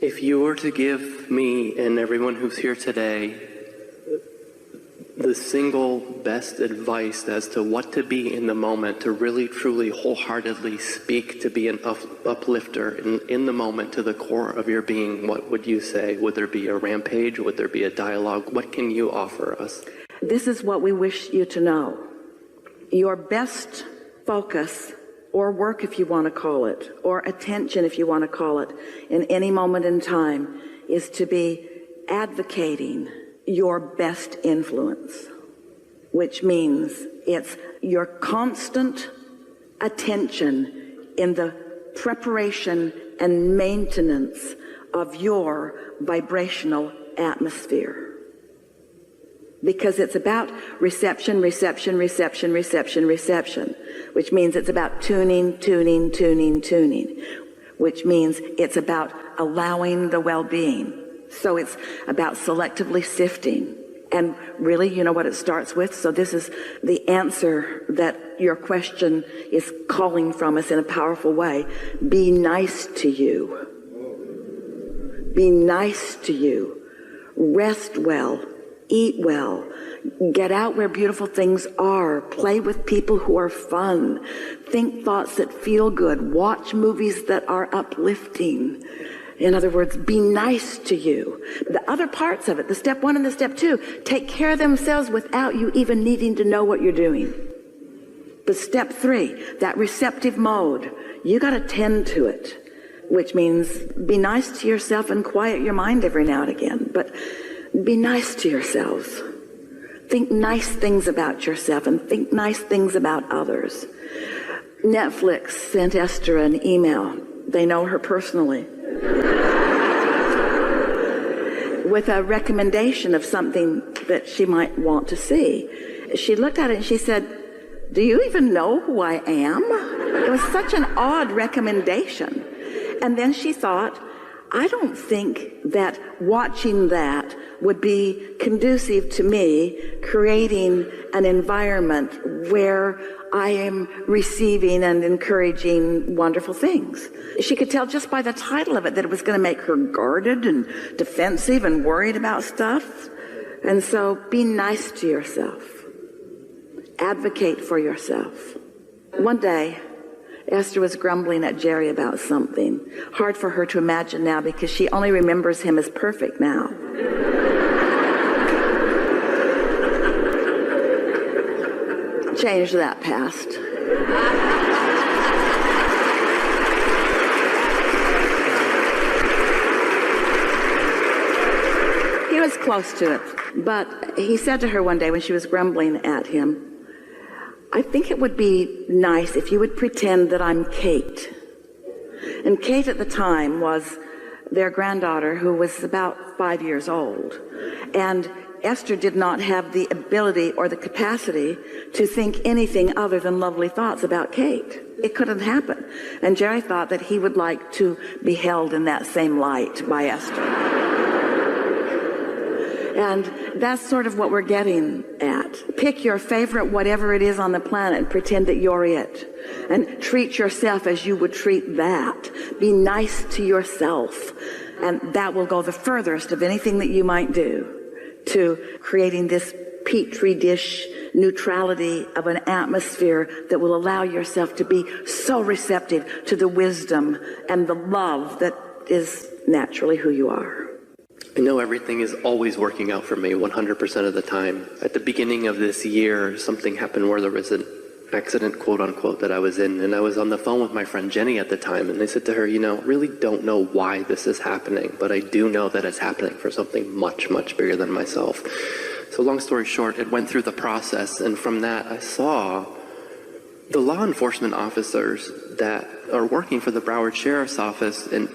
If you were to give me and everyone who's here today the single best advice as to what to be in the moment, to really, truly, wholeheartedly speak, to be an uplifter in the moment to the core of your being, what would you say? Would there be a rampage? Would there be a dialogue? What can you offer us? This is what we wish you to know. Your best focus, or work if you want to call it, or attention if you want to call it, in any moment in time, is to be advocating your best influence, which means it's your constant attention in the preparation and maintenance of your vibrational atmosphere. Because it's about reception, reception, reception, reception, reception, which means it's about tuning, tuning, tuning, tuning, which means it's about allowing the well-being. So it's about selectively sifting. And really, you know what it starts with? So this is the answer that your question is calling from us in a powerful way. Be nice to you. Be nice to you. Rest well. Eat well. Get out where beautiful things are. Play with people who are fun. Think thoughts that feel good. Watch movies that are uplifting. In other words, be nice to you. The other parts of it, the step 1 and the step 2, take care of themselves without you even needing to know what you're doing. But step 3, that receptive mode, you got to tend to it, which means be nice to yourself and quiet your mind every now and again. But be nice to yourselves. Think nice things about yourself and think nice things about others. Netflix sent Esther an email. They know her personally. With a recommendation of something that she might want to see. She looked at it and she said, "Do you even know who I am?" It was such an odd recommendation. And then she thought, I don't think that watching that would be conducive to me creating an environment where I am receiving and encouraging wonderful things. She could tell just by the title of it that it was going to make her guarded and defensive and worried about stuff. And so be nice to yourself. Advocate for yourself. One day, Esther was grumbling at Jerry about something. Hard for her to imagine now because she only remembers him as perfect now. Change that past. He was close to it, but he said to her one day when she was grumbling at him, I think it would be nice if you would pretend that I'm Kate. And Kate at the time was their granddaughter who was about 5 years old. And Esther did not have the ability or the capacity to think anything other than lovely thoughts about Kate. It couldn't happen. And Jerry thought that he would like to be held in that same light by Esther. And that's sort of what we're getting at. Pick your favorite whatever it is on the planet and pretend that you're it. And treat yourself as you would treat that. Be nice to yourself. And that will go the furthest of anything that you might do to creating this petri dish neutrality of an atmosphere that will allow yourself to be so receptive to the wisdom and the love that is naturally who you are. I know everything is always working out for me 100% of the time. At the beginning of this year, something happened where there was an accident, quote unquote, that I was in, and I was on the phone with my friend Jenny at the time, and I said to her, really don't know why this is happening, but I do know that it's happening for something much, much bigger than myself. So long story short, it went through the process, and from that I saw the law enforcement officers that are working for the Broward Sheriff's Office, and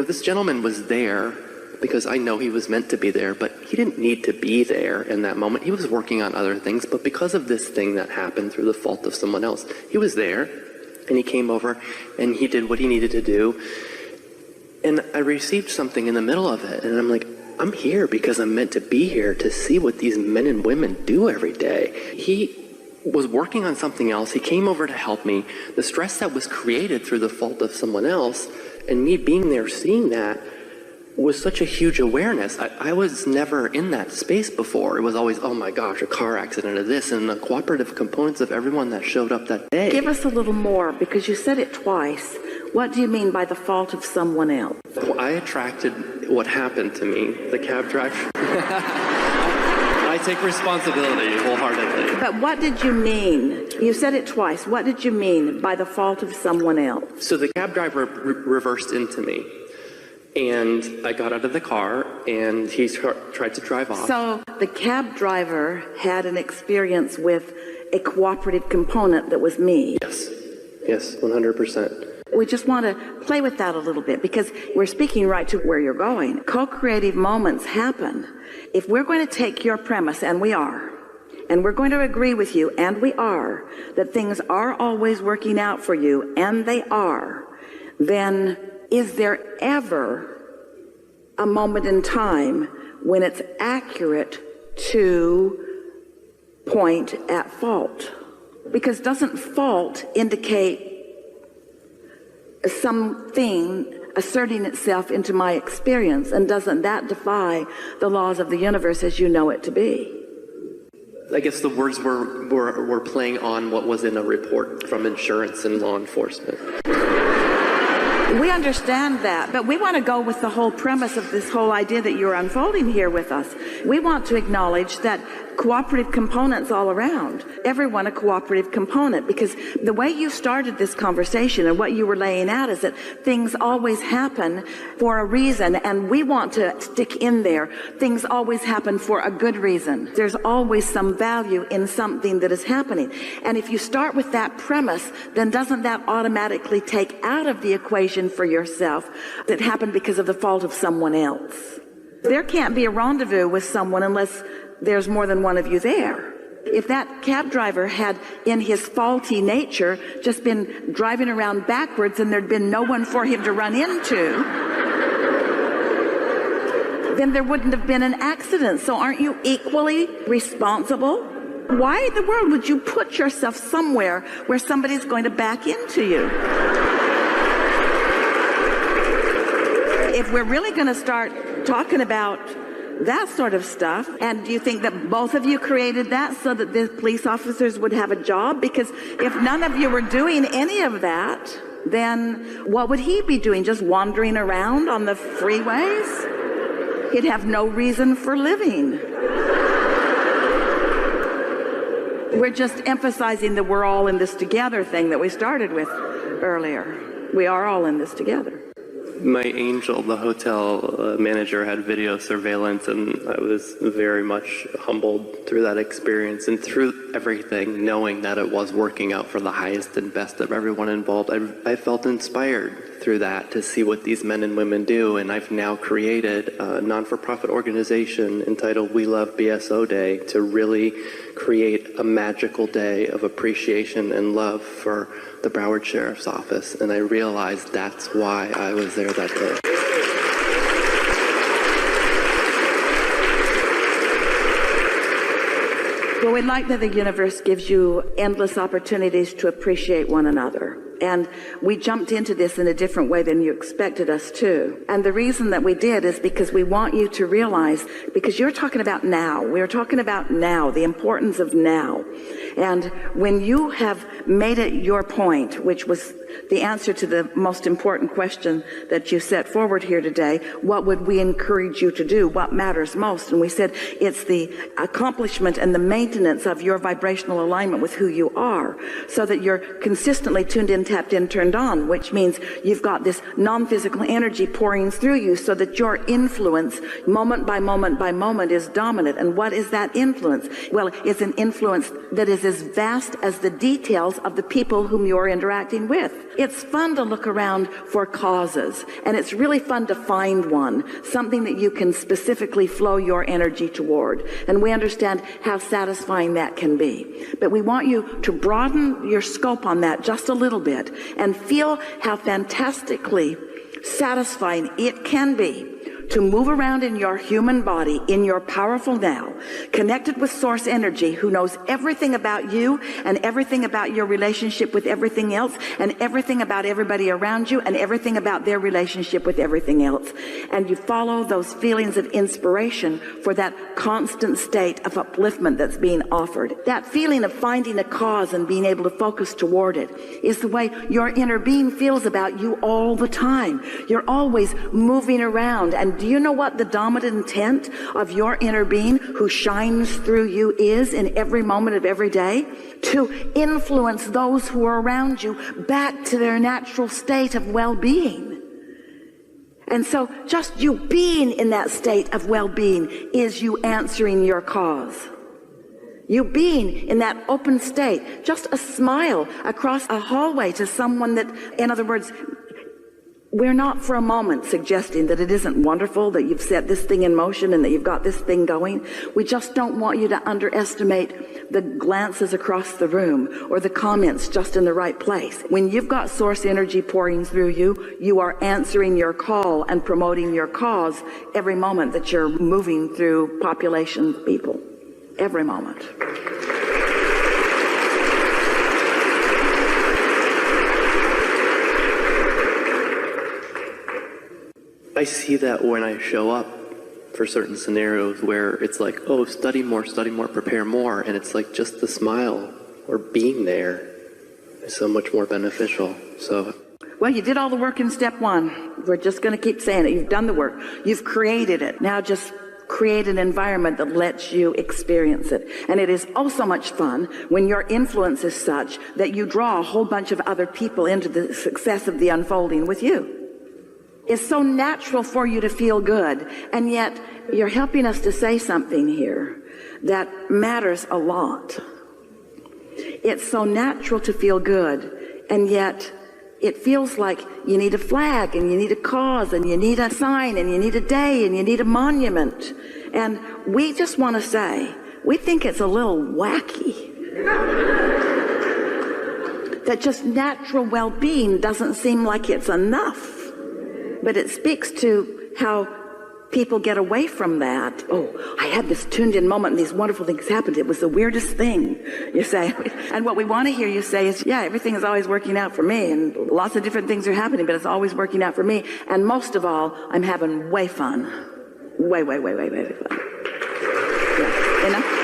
this gentleman was there because I know he was meant to be there, but he didn't need to be there in that moment. He was working on other things, but because of this thing that happened through the fault of someone else, he was there, and he came over, and he did what he needed to do. And I received something in the middle of it, and I'm like, I'm here because I'm meant to be here to see what these men and women do every day. He was working on something else. He came over to help me. The stress that was created through the fault of someone else And me being there, seeing that, was such a huge awareness. I was never in that space before. It was always, oh my gosh, a car accident or this, and the cooperative components of everyone that showed up that day. Give us a little more, because you said it twice. What do you mean by the fault of someone else? I attracted what happened to me, the cab driver. I take responsibility wholeheartedly. But what did you mean? You said it twice. What did you mean by the fault of someone else? So the cab driver reversed into me. And I got out of the car, and he tried to drive off. So the cab driver had an experience with a cooperative component that was me. Yes, 100%. We just want to play with that a little bit, because we're speaking right to where you're going. Co-creative moments happen. If we're going to take your premise, and we are, and we're going to agree with you, and we are, that things are always working out for you, and they are, then is there ever a moment in time when it's accurate to point at fault? Because doesn't fault indicate something asserting itself into my experience, and doesn't that defy the laws of the universe as you know it to be? I guess the words were playing on what was in a report from insurance and law enforcement. We understand that, but we want to go with the whole premise of this whole idea that you're unfolding here with us. We want to acknowledge that cooperative components all around, everyone a cooperative component, because the way you started this conversation and what you were laying out is that things always happen for a reason, and we want to stick in there. Things always happen for a good reason. There's always some value in something that is happening. And if you start with that premise, then doesn't that automatically take out of the equation for yourself that happened because of the fault of someone else? There can't be a rendezvous with someone unless there's more than one of you there. If that cab driver had, in his faulty nature, just been driving around backwards and there'd been no one for him to run into, then there wouldn't have been an accident. So aren't you equally responsible? Why in the world would you put yourself somewhere where somebody's going to back into you? If we're really going to start talking about that sort of stuff, and do you think that both of you created that so that the police officers would have a job? Because if none of you were doing any of that, then what would he be doing? Just wandering around on the freeways? He'd have no reason for living. We're just emphasizing that we're all in this together thing that we started with earlier. We are all in this together. My angel, the hotel manager, had video surveillance, and I was very much humbled through that experience and through everything, knowing that it was working out for the highest and best of everyone involved. I felt inspired through that to see what these men and women do, and I've now created a non-for-profit organization entitled We Love BSO Day to really create a magical day of appreciation and love for the Broward Sheriff's Office, and I realized that's why I was there that day. Well, we'd like that the universe gives you endless opportunities to appreciate one another. And we jumped into this in a different way than you expected us to. And the reason that we did is because we want you to realize, because you're talking about now. We're talking about now, the importance of now. And when you have made it your point, which was the answer to the most important question that you set forward here today, what would we encourage you to do? What matters most? And we said it's the accomplishment and the maintenance of your vibrational alignment with who you are, so that you're consistently tuned in, tapped in, turned on, which means you've got this non-physical energy pouring through you so that your influence, moment by moment by moment, is dominant. And what is that influence? Well, it's an influence that is as vast as the details of the people whom you're interacting with. It's fun to look around for causes, and it's really fun to find one, something that you can specifically flow your energy toward. And we understand how satisfying that can be. But we want you to broaden your scope on that just a little bit and feel how fantastically satisfying it can be to move around in your human body, in your powerful now, connected with source energy, who knows everything about you and everything about your relationship with everything else and everything about everybody around you and everything about their relationship with everything else. And you follow those feelings of inspiration for that constant state of upliftment that's being offered. That feeling of finding a cause and being able to focus toward it is the way your inner being feels about you all the time. You're always moving around. And do you know what the dominant intent of your inner being who shines through you is in every moment of every day? To influence those who are around you back to their natural state of well-being. And so just you being in that state of well-being is you answering your cause. You being in that open state, just a smile across a hallway to someone that, in other words, we're not for a moment suggesting that it isn't wonderful that you've set this thing in motion and that you've got this thing going. We just don't want you to underestimate the glances across the room or the comments just in the right place. When you've got source energy pouring through you, you are answering your call and promoting your cause every moment that you're moving through population of people. Every moment. I see that when I show up for certain scenarios where it's like, oh, study more, prepare more. And it's like just the smile or being there is so much more beneficial. So, well, you did all the work in step one. We're just going to keep saying it. You've done the work. You've created it. Now just create an environment that lets you experience it. And it is oh so much fun when your influence is such that you draw a whole bunch of other people into the success of the unfolding with you. It's so natural for you to feel good, and yet you're helping us to say something here that matters a lot. It's so natural to feel good, and yet it feels like you need a flag, and you need a cause, and you need a sign, and you need a day, and you need a monument. And we just want to say, we think it's a little wacky. That just natural well-being doesn't seem like it's enough. But it speaks to how people get away from that. Oh, I had this tuned-in moment and these wonderful things happened. It was the weirdest thing, you say. And what we want to hear you say is, yeah, everything is always working out for me, and lots of different things are happening, but it's always working out for me. And most of all, I'm having way fun. Way fun. Yeah. Enough?